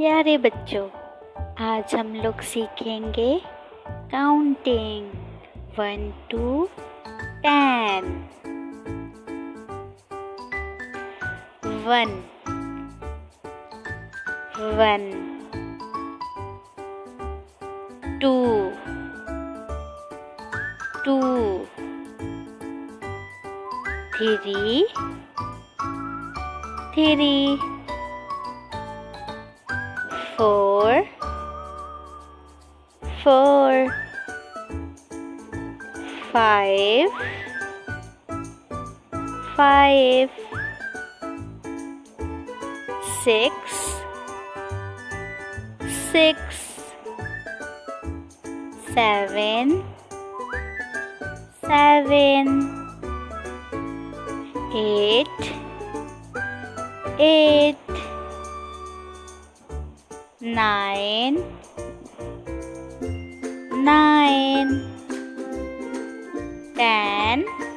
प्यारे बच्चों, आज हम लोग सीखेंगे काउंटिंग 1 to 10। 1 1 2 2 3 3 4 4 5 5 6 6 7 7 8 8 9 9 10